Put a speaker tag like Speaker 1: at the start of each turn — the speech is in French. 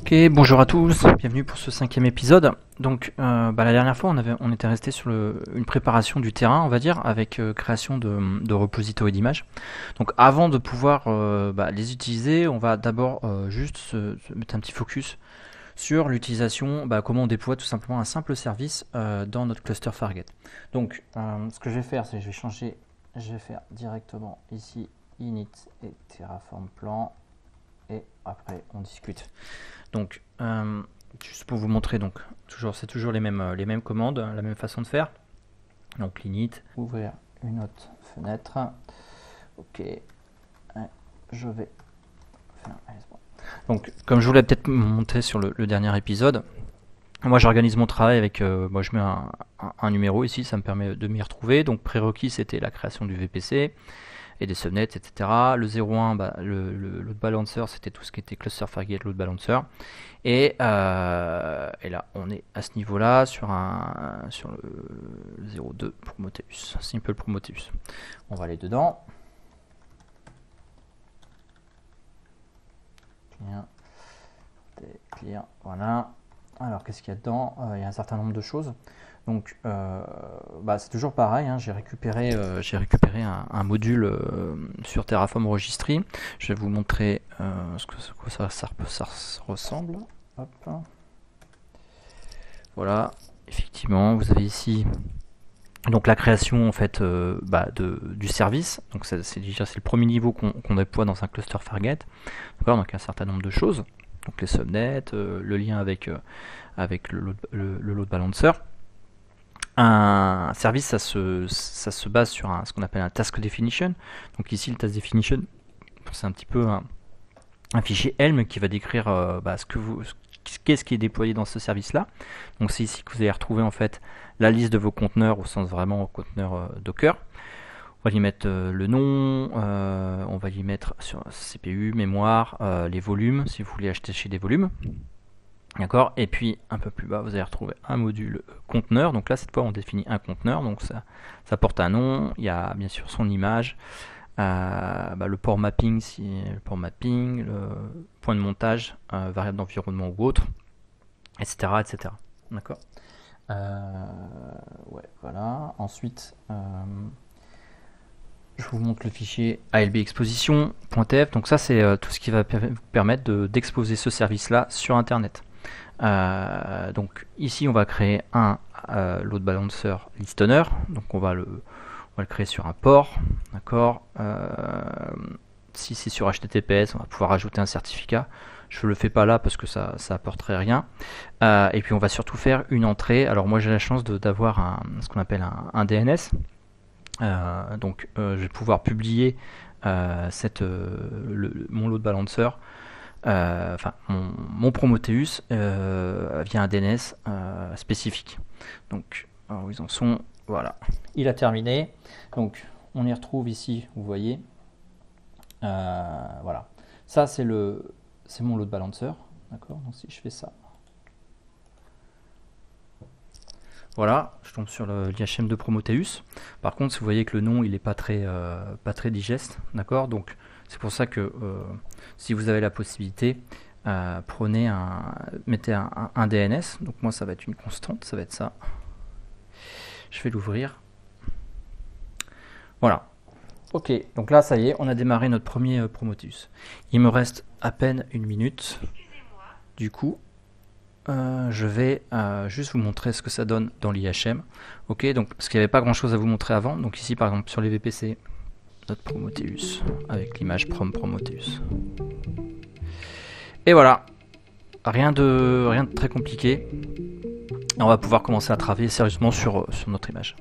Speaker 1: Ok, bonjour à tous, bienvenue pour ce 5e épisode. Donc la dernière fois on était resté sur une préparation du terrain, on va dire, avec création de repositories d'images. Donc avant de pouvoir les utiliser, on va d'abord juste se mettre un petit focus sur l'utilisation, comment on déploie tout simplement un simple service dans notre cluster Fargate. Donc ce que je vais faire, c'est que je vais faire directement ici init et terraform plan et après on discute. Donc, juste pour vous montrer, donc c'est toujours les mêmes commandes, la même façon de faire. Donc l'init, ouvrir une autre fenêtre. Ok, et je vais faire. Donc, comme je vous l'ai peut-être montré sur le dernier épisode, moi j'organise mon travail avec, je mets un numéro ici, ça me permet de m'y retrouver. Donc prérequis c'était la création du VPC et des subnets, etc. Le 01, le load balancer, c'était tout ce qui était cluster Fargate load balancer. Et là, on est à ce niveau-là sur le 02 Prometheus, simple Prometheus. On va aller dedans. Clear, voilà. Alors, qu'est-ce qu'il y a dedans? Il y a un certain nombre de choses. Donc, c'est toujours pareil. Hein, j'ai récupéré un module sur Terraform Registry. Je vais vous montrer quoi ça ressemble. Hop. Voilà. Effectivement, vous avez ici donc la création en fait du service. Donc, c'est le premier niveau qu'on déploie dans un cluster Fargate. Donc, un certain nombre de choses. Donc, les subnets, le lien avec le load balancer. Un service, ça se base sur ce qu'on appelle un task definition. Donc ici, le task definition, c'est un petit peu un fichier Helm qui va décrire qu'est-ce qui est déployé dans ce service-là. Donc c'est ici que vous allez retrouver en fait la liste de vos conteneurs au sens vraiment conteneur Docker. On va y mettre le nom, on va y mettre sur CPU, mémoire, les volumes, si vous voulez acheter chez des volumes. D'accord. Et puis un peu plus bas, vous allez retrouver un module conteneur. Donc là, cette fois, on définit un conteneur. Donc ça porte un nom. Il y a bien sûr son image, le port mapping, le point de montage, variable d'environnement ou autre, etc., etc. D'accord. Voilà. Ensuite, je vous montre le fichier ALB exposition.tf. Donc ça, c'est tout ce qui va vous permettre d'exposer ce service-là sur Internet. Donc ici on va créer un load balancer listener, donc on va le créer sur un port, d'accord. Si c'est sur HTTPS, on va pouvoir ajouter un certificat. Je le fais pas là parce que ça apporterait rien. Et puis on va surtout faire une entrée. Alors moi j'ai la chance d'avoir ce qu'on appelle un DNS. Donc je vais pouvoir publier mon load balancer. Mon Prometheus via un DNS spécifique. Donc, alors, où ils en sont? Voilà, il a terminé. Donc, on y retrouve ici, vous voyez. Voilà, ça c'est mon load balancer. D'accord. Donc, si je fais ça, voilà, je tombe sur l'IHM de Prometheus. Par contre, vous voyez que le nom il est pas très digeste, d'accord. Donc c'est pour ça que si vous avez la possibilité, mettez un DNS. Donc moi ça va être une constante, ça va être ça. Je vais l'ouvrir. Voilà. Ok, donc là ça y est, on a démarré notre premier Prometheus. Il me reste à peine une minute. Du coup, je vais juste vous montrer ce que ça donne dans l'IHM. Ok, donc parce qu'il n'y avait pas grand chose à vous montrer avant. Donc ici par exemple sur les VPC, notre Prometheus avec l'image Prometheus. Et voilà, rien de très compliqué. Et on va pouvoir commencer à travailler sérieusement sur notre image.